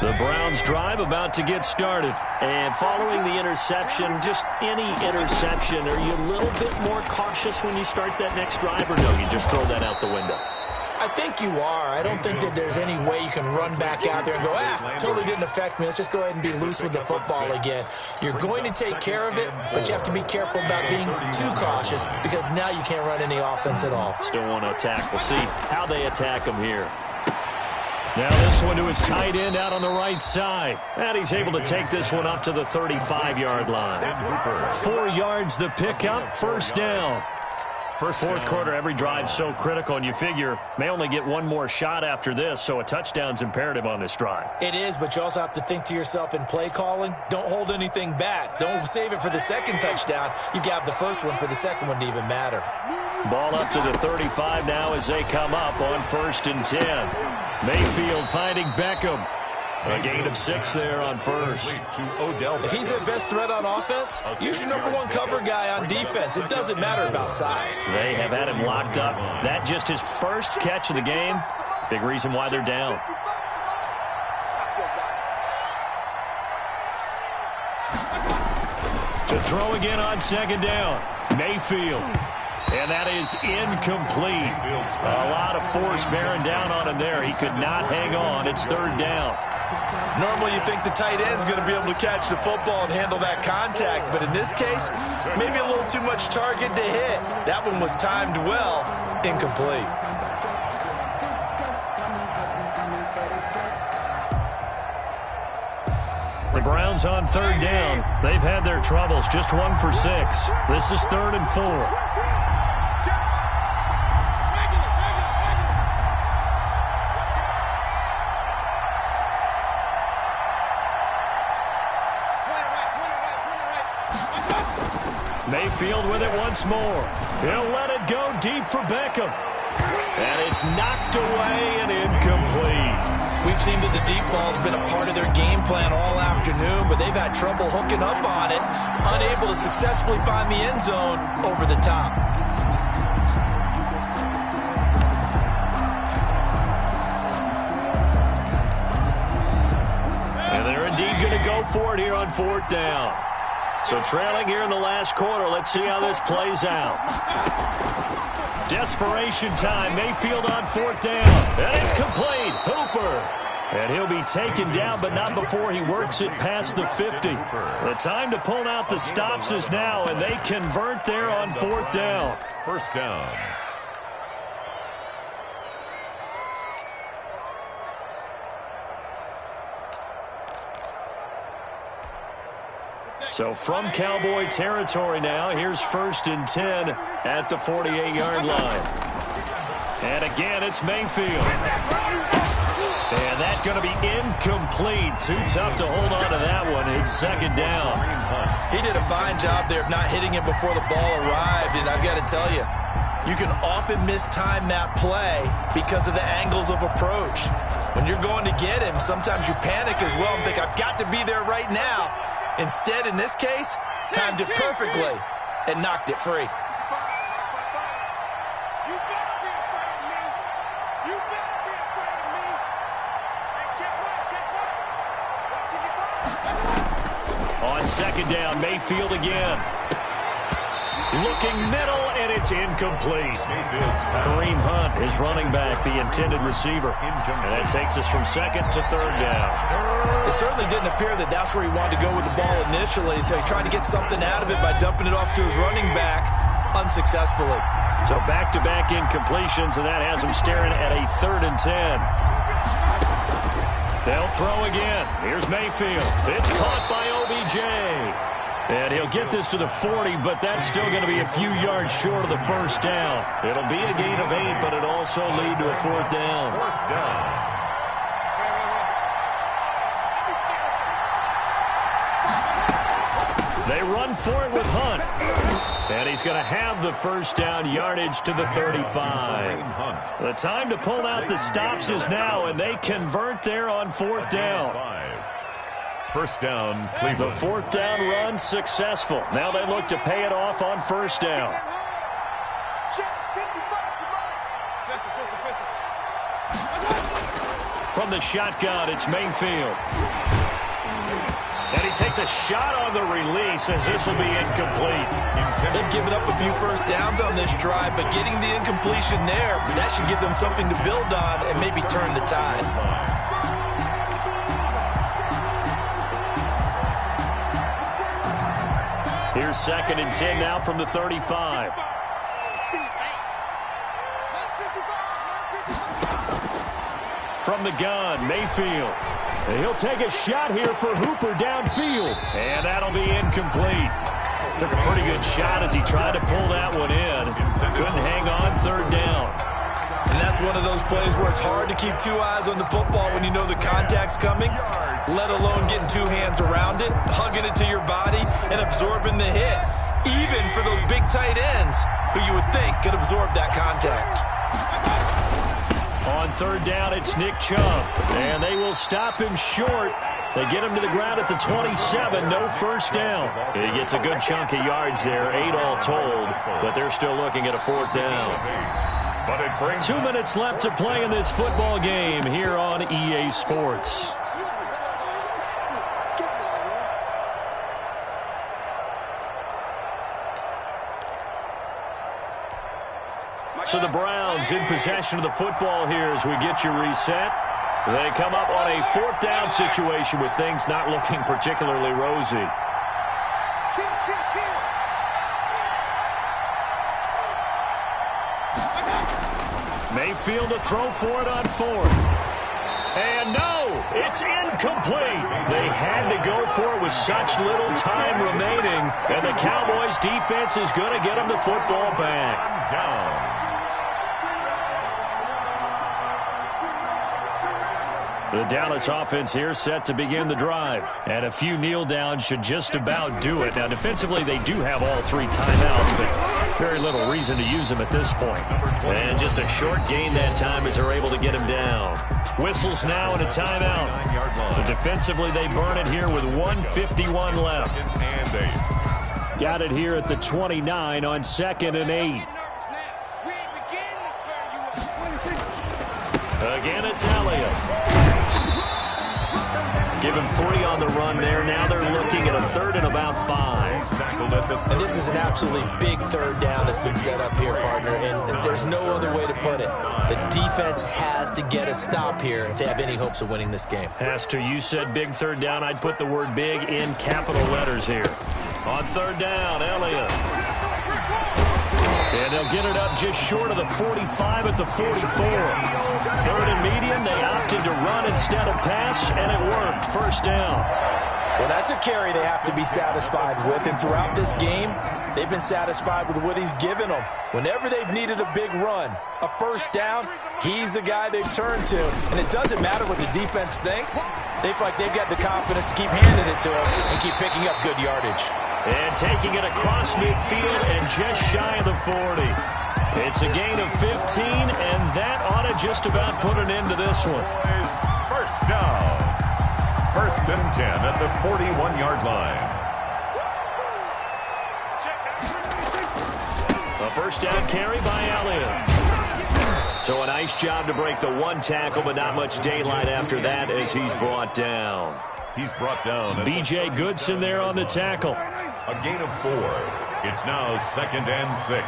The Browns drive about to get started. And following the interception, just any interception, are you a little bit more cautious when you start that next drive, or no, you just throw that out the window? I think you are. I don't think that there's any way you can run back out there and go, totally didn't affect me. Let's just go ahead and be loose with the football again. You're going to take care of it, but you have to be careful about being too cautious because now you can't run any offense at all. Still want to attack. We'll see how they attack him here. Now this one to his tight end out on the right side. And he's able to take this one up to the 35-yard line. 4 yards the pickup, first down. Fourth quarter, every drive's so critical, and you figure may only get one more shot after this, so a touchdown's imperative on this drive. It is, but you also have to think to yourself in play calling, don't hold anything back. Don't save it for the second touchdown. You have the first one for the second one to even matter. Ball up to the 35 now as they come up on 1st and 10. Mayfield finding Beckham. A gain of 6 there on first. If he's their best threat on offense, use your #1 cover guy on defense. It doesn't matter about size. They have had him locked up. That just his first catch of the game. Big reason why they're down. To throw again on second down. Mayfield. And that is incomplete. A lot of force bearing down on him there. He could not hang on. It's 3rd down. Normally you think the tight end's going to be able to catch the football and handle that contact, but in this case, maybe a little too much target to hit. That one was timed well, incomplete. The Browns on 3rd down. They've had their troubles, just 1 for 6. This is 3rd and 4. Mayfield with it once more. He'll let it go deep for Beckham. And it's knocked away and incomplete. We've seen that the deep ball's been a part of their game plan all afternoon, but they've had trouble hooking up on it, unable to successfully find the end zone over the top. And they're indeed going to go for it here on 4th down. So trailing here in the last quarter, let's see how this plays out. Desperation time. Mayfield on 4th down. And it's complete. Hooper And he'll be taken down, but not before he works it past the 50. The time to pull out the stops is now, and they convert there on 4th down. First down. So from Cowboy territory now, here's 1st and 10 at the 48-yard line. And again, it's Mayfield. And that's going to be incomplete. Too tough to hold on to that one. It's 2nd down. He did a fine job there of not hitting him before the ball arrived, and I've got to tell you, you can often mistime that play because of the angles of approach. When you're going to get him, sometimes you panic as well and think, I've got to be there right now. Instead, in this case, timed it perfectly and knocked it free. On 2nd down, Mayfield again. Looking middle, and it's incomplete. Kareem Hunt, his running back, the intended receiver. And that takes us from 2nd to 3rd down. It certainly didn't appear that that's where he wanted to go with the ball initially, so he tried to get something out of it by dumping it off to his running back unsuccessfully. So back-to-back incompletions, and that has him staring at a 3rd and 10. They'll throw again. Here's Mayfield. It's caught by OBJ. And he'll get this to the 40, but that's still going to be a few yards short of the 1st down. It'll be a gain of 8, but it'll also lead to a 4th down. 4th down. They run for it with Hunt. And he's going to have the 1st down yardage to the 35. The time to pull out the stops is now, and they convert there on 4th down. 1st down, Cleveland. The 4th down run successful. Now they look to pay it off on 1st down. From the shotgun, it's Mayfield. And he takes a shot on the release as this will be incomplete. They've given up a few 1st downs on this drive, but getting the incompletion there, that should give them something to build on and maybe turn the tide. Here's 2nd and 10 now from the 35. From the gun, Mayfield. And he'll take a shot here for Hooper downfield. And that'll be incomplete. Took a pretty good shot as he tried to pull that one in. Couldn't hang on 3rd down. And that's one of those plays where it's hard to keep 2 eyes on the football when you know the contact's coming, let alone getting 2 hands around it, hugging it to your body, and absorbing the hit, even for those big tight ends who you would think could absorb that contact. On 3rd down, it's Nick Chubb. And they will stop him short. They get him to the ground at the 27. No 1st down. He gets a good chunk of yards there, 8 all told. But they're still looking at a 4th down. 2 minutes left to play in this football game here on EA Sports. So the Browns in possession of the football here as we get you reset. They come up on a 4th down situation with things not looking particularly rosy. Mayfield to throw for it on 4th. And no, it's incomplete. They had to go for it with such little time remaining. And the Cowboys defense is going to get them the football back. Down. The Dallas offense here set to begin the drive. And a few kneel downs should just about do it. Now, defensively, they do have all 3 timeouts, but very little reason to use them at this point. And just a short gain that time as they're able to get him down. Whistles now and a timeout. So defensively, they burn it here with 1:51 left. Got it here at the 29 on 2nd and 8. Again, it's Elliott. Give him 3 on the run there. Now they're looking at a 3rd and about 5. And this is an absolutely big 3rd down that's been set up here, partner, and there's no other way to put it. The defense has to get a stop here if they have any hopes of winning this game. Pastor, you said big 3rd down. I'd put the word big in capital letters here. On 3rd down, Elliott. And they'll get it up just short of the 45 at the 44. 3rd and medium, they opted to run instead of pass, and it worked. 1st down. Well, that's a carry they have to be satisfied with, and throughout this game, they've been satisfied with what he's given them. Whenever they've needed a big run, a 1st down, he's the guy they've turned to. And it doesn't matter what the defense thinks. They feel like they've got the confidence to keep handing it to him and keep picking up good yardage. And taking it across midfield and just shy of the 40. It's a gain of 15, and that ought to just about put an end to this one. 1st down. 1st and 10 at the 41-yard line. A 1st down carry by Elliott. So a nice job to break the 1 tackle, but not much daylight after that as he's brought down. He's brought down. B.J. Goodson there on the tackle. A gain of 4. It's now 2nd and 6.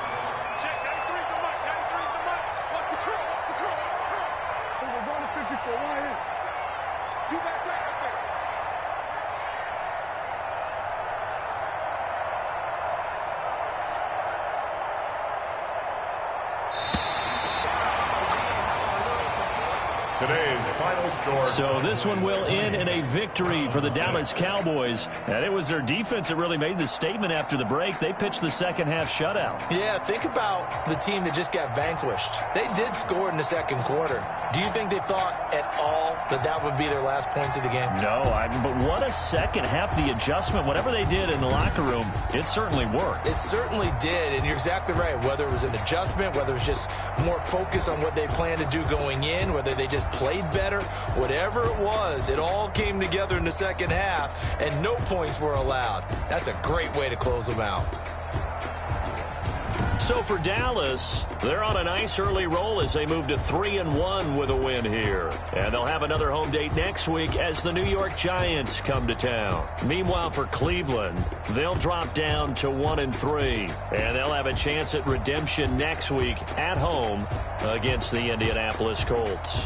Today's final score. So this one will end in a victory for the Dallas Cowboys. And it was their defense that really made the statement after the break. They pitched the 2nd half shutout. Yeah, think about the team that just got vanquished. They did score in the 2nd quarter. Do you think they thought at all that that would be their last points of the game? No, but what a 2nd half. The adjustment, whatever they did in the locker room, it certainly worked. It certainly did, and you're exactly right. Whether it was an adjustment, whether it was just more focus on what they planned to do going in, whether they just played better, whatever it was, it all came together in the 2nd half, and no points were allowed. That's a great way to close them out. So for Dallas, they're on a nice early roll as they move to 3-1 with a win here. And they'll have another home date next week as the New York Giants come to town. Meanwhile, for Cleveland, they'll drop down to 1-3. And they'll have a chance at redemption next week at home against the Indianapolis Colts.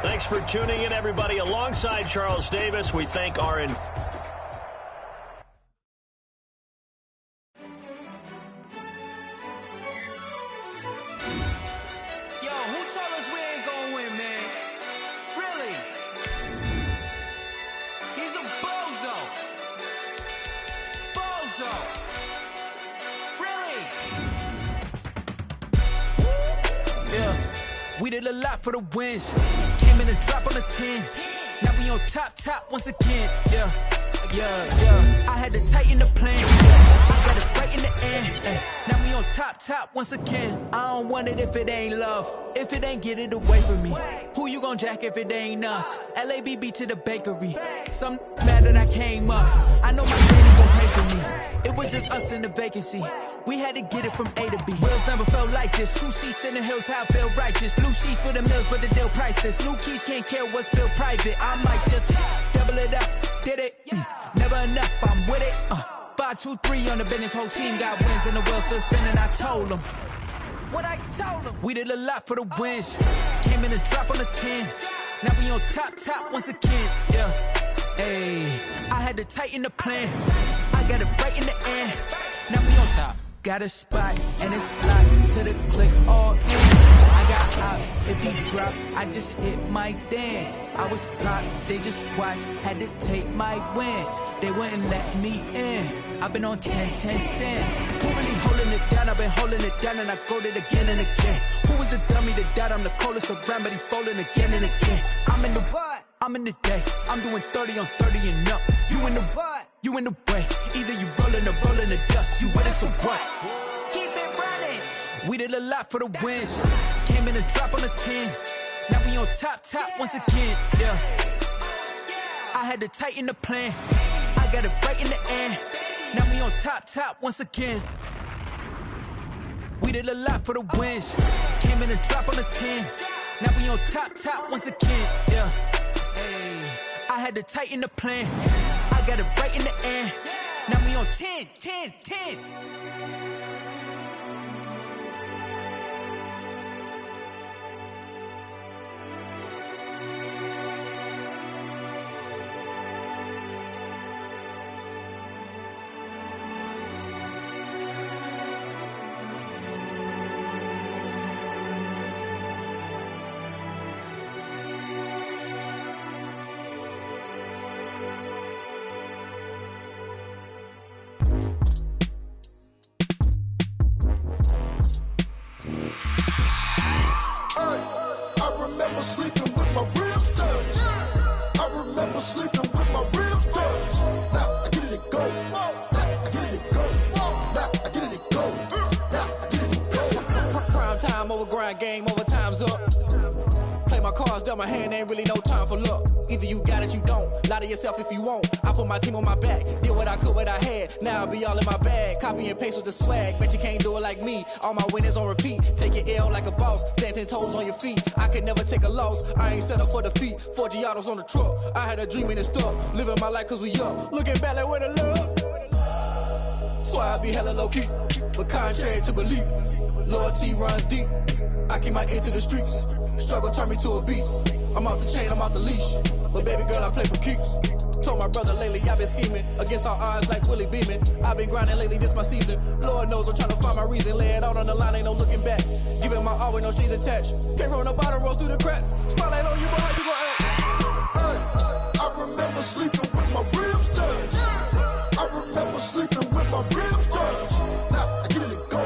Thanks for tuning in, everybody. Alongside Charles Davis, we thank our... We did a lot for the wins. Came in and drop on the 10. Now we on top once again. Yeah. I had to tighten the plan. I got it right in the end. Now we on top once again. I don't want it if it ain't love. If it ain't, get it away from me. Who you gon' jack if it ain't us? LABB to the bakery. Some mad that I came up. I know my city gon' pay for me. It was just us in the vacancy. We had to get it from A to B. Wheels never felt like this. 2 seats in the hills, how I feel righteous. Blue sheets for the mills, but the deal priceless. New keys can't care what's built private. I might just double it up. Did it? Never enough, I'm with it. 5, 2, 3 on the business. Whole team got wins and the wheels still spinning. I told them. What I told them. We did a lot for the wins. Came in and drop on the 10. Now we on top once again. Yeah. Hey, I had to tighten the plan. I got it right in the end. Now we on top. Got a spot and it's locked to the click all in. I got ops, if he drop, I just hit my dance. I was top, they just watched, had to take my wins. They wouldn't let me in. I've been on 10 cents. Who really holding it down? I've been holding it down and I go it again and again. Who was the dummy that died? I'm the coldest around, but he folding again and again. I'm in the what? I'm in the day. I'm doing 30 on 30 and up. You in the what? You in the way. Either you rolling or rolling the dust. You with us or what? Keep it running. We did a lot for the wins. Came in and drop on the 10. Now we on top once again. Yeah. I had to tighten the plan. I got it right in the end. Now we on top once again. We did a lot for the wins. Came in and drop on the 10. Now we on top once again. Yeah. Hey, I had to tighten the plan. I got it right in the end. Now we on 10, 10, 10. Game over, time's up. Play my cards, dealt my hand, ain't really no time for luck. Either you got it, you don't. Lie to yourself if you won't. I put my team on my back, did what I could, what I had. Now I'll be all in my bag. Copy and paste with the swag. Bet you can't do it like me. All my winners on repeat. Take your L like a boss. Stand 10 toes on your feet. I can never take a loss. I ain't set up for defeat. 4 Giottos on the truck. I had a dream and it's stuck. Living my life cause we up. Looking back like where the love. So I be hella low key. But contrary to belief, loyalty runs deep. I keep my ear to the streets. Struggle turned me to a beast. I'm off the chain, I'm off the leash. But baby girl, I play for keeps. Told my brother lately, I've been scheming. Against all odds like Willie Beeman. I've been grinding lately, this my season. Lord knows I'm trying to find my reason. Lay it out on the line, ain't no looking back. Giving my all with no strings attached. Came from the bottom, rose through the cracks. Spotlight on you, but how you gon' act? I remember sleeping with my ribs touched. I remember sleeping with my ribs touched. Now I get it and go.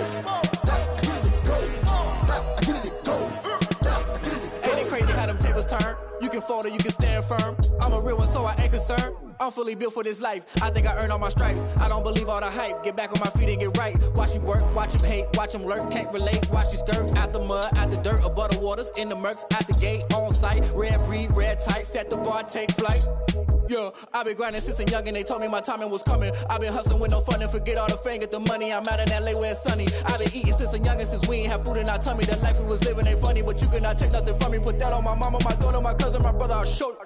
Turn. You can fold or you can stand firm. I'm a real one, so I ain't concerned. I'm fully built for this life. I think I earned all my stripes. I don't believe all the hype. Get back on my feet and get right. Watch you work, watch him hate, watch him lurk. Can't relate, watch you skirt. Out the mud, out the dirt, above the waters, in the murks, out the gate, on site. Red breed, red tight, set the bar, take flight. Yeah, I've been grinding since a youngin', they told me my timing was coming. I've been hustling with no fun and forget all the fame, get the money. I'm out in LA where it's sunny. I've been eating since a youngin', since we ain't have food in our tummy. The life we was living ain't funny, but you cannot take nothing from me. Put that on my mama, my daughter, my cousin, my brother, I'll show you.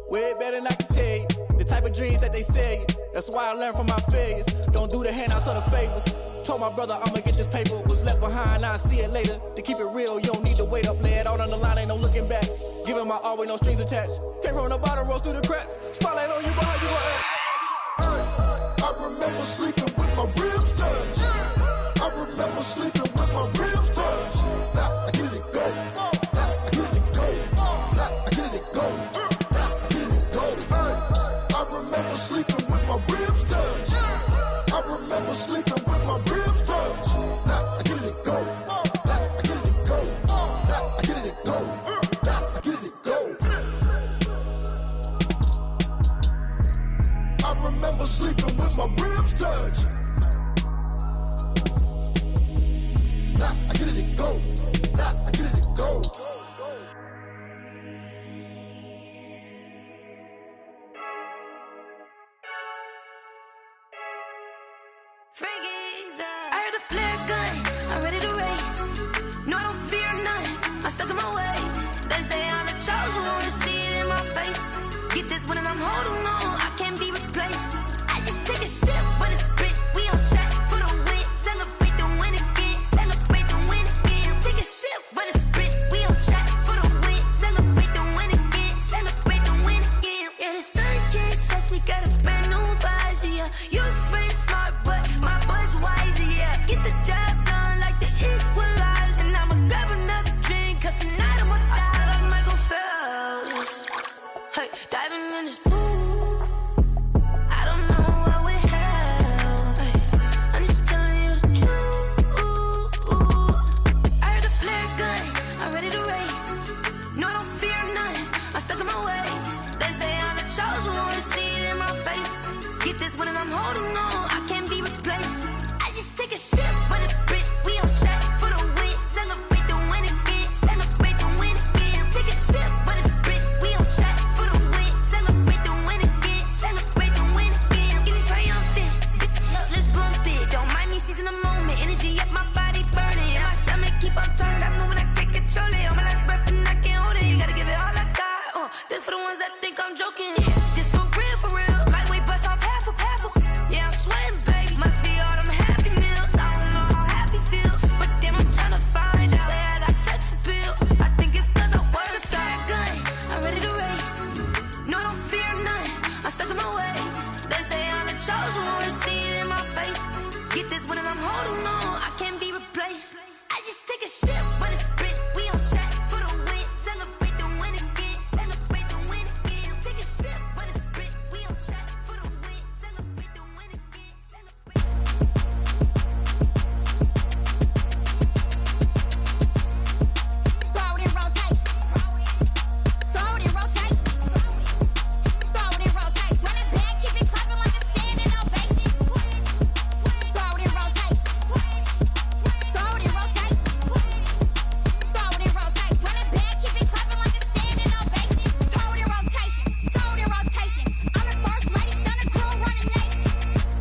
Way better than I can tell you. The type of dreams that they sell you. That's why I learned from my failures. Don't do the handouts or the favors. Told my brother I'ma get this paper. Was left behind, I'll see it later. To keep it real, you don't need to wait up. Lay it out on the line, ain't no looking back. Giving my all with no strings attached. Came from the bottom, rose through the cracks. Spotlight on you, but how you gon' act? I remember sleeping with my ribs touched. I remember sleeping with my ribs touched. Now I get it and go. Now I get it and go. Now I get it and go. Now I get it and go. I remember sleeping with my ribs touched. I remember sleeping with my ribs touched. Now I get it and go. Now I get it and go. Now I get it and go. Now I get it and go. I remember sleeping with my ribs touched. Now I get it and go. Now I get it and go. I heard a flare gun, I'm ready to race. No, I don't fear none, I'm stuck in my ways. They say I'm the chosen one, to see it in my face. Get this one and I'm holding on, I can't be replaced. I just take a sip when it's spit, we on track for the win. Celebrate the win again, celebrate the win again. Take a sip when it's spit, we on track for the win. Celebrate the win again, celebrate the win again. Yeah, the sun can't touch me, got a brand new visor, yeah. You're pretty smart, but my butt's wiser, yeah. Get the job done like the equalizer. And I'ma grab another drink, cause tonight I'ma die like Michael Phelps. Hey, diving in this pool. shit when it's split. We on shot for the win. Celebrate the win again. Celebrate the win again. Take a shit when it's split. We on shot for the win. Celebrate the win again. Celebrate. Throw it in rotation. Throw it in rotation. Throw it in rotation. Run it back, keep it clapping like a standing ovation. Throw it in rotation. Throw it in rotation. Throw it in rotation. Run it back, keep it clapping like a standing ovation. Throw it in rotation. Throw it in rotation. I'm the first lady, stunner crew, running nation.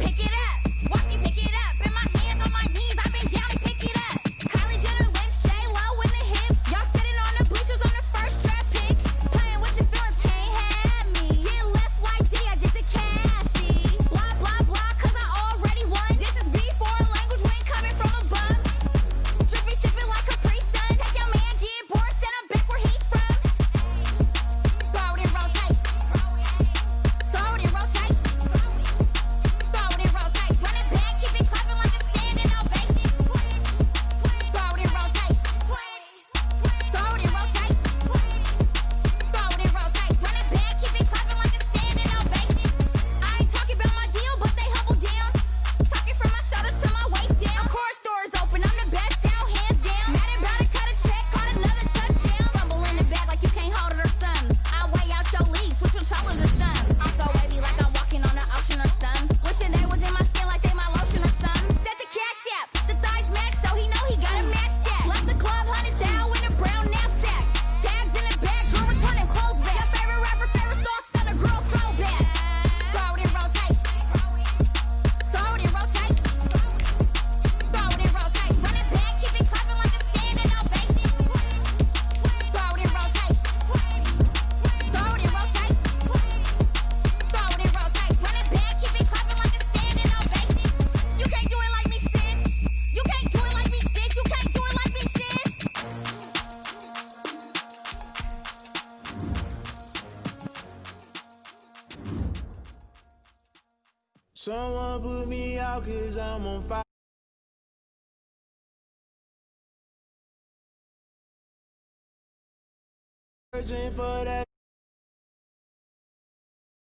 Pick it up, watch me pick it up. In my hands, on my knees, I've been down and pick it up. Kylie Jenner lips, J-Lo in the hips. Y'all sitting on the bleachers on the first draft pick. Playing with your feelings, can't have me. Get left like D, I did the Cassie. Blah, blah, blah, cause I already won. This is B, foreign language, we ain't coming from a bum. Drippy, sipping like Capri Sun. Take your man, get bored, send him back where he's from. Throw it in rotation. Throw it in rotation. Throw it in rotation. Run it back, keep it clapping like a standing ovation. Throw it in rotation. Throw it in rotation. Throw it in rotation. Run it back, keep it clapping like a standing ovation. I ain't talking about my deal, but they humble down. Talking from my shoulders to my waist down. Core stores open, I'm the best out, hands down. Mad about it, cut a check, caught another touchdown. Fumble in the bag like you can't hold it or something. I weigh out your league, switch controllers or something. I'm so wavy like I'm walking on the ocean or something. Wishing they was in my skin like they my lotion or something. Set the cash app, the thighs match, so he know he gotta match that. Left the club, hundreds down in a brown knapsack. Tags in the bag, girl returning clothes back. Your favorite rapper, favorite song, stunner girl throwback. Throw it in rotation. Throw it in rotation. Throw it in rotation. Run it back, keep it clapping like a standing ovation. Throw it in rotation. Throw it in rotation. Throw it in rotation. Run it back, keep it clapping like a standing ovation. You can't do it like me, sis. You can't do it like me, sis. You can't do it like me, sis. Someone put me out 'cause I'm on fire. Searching for that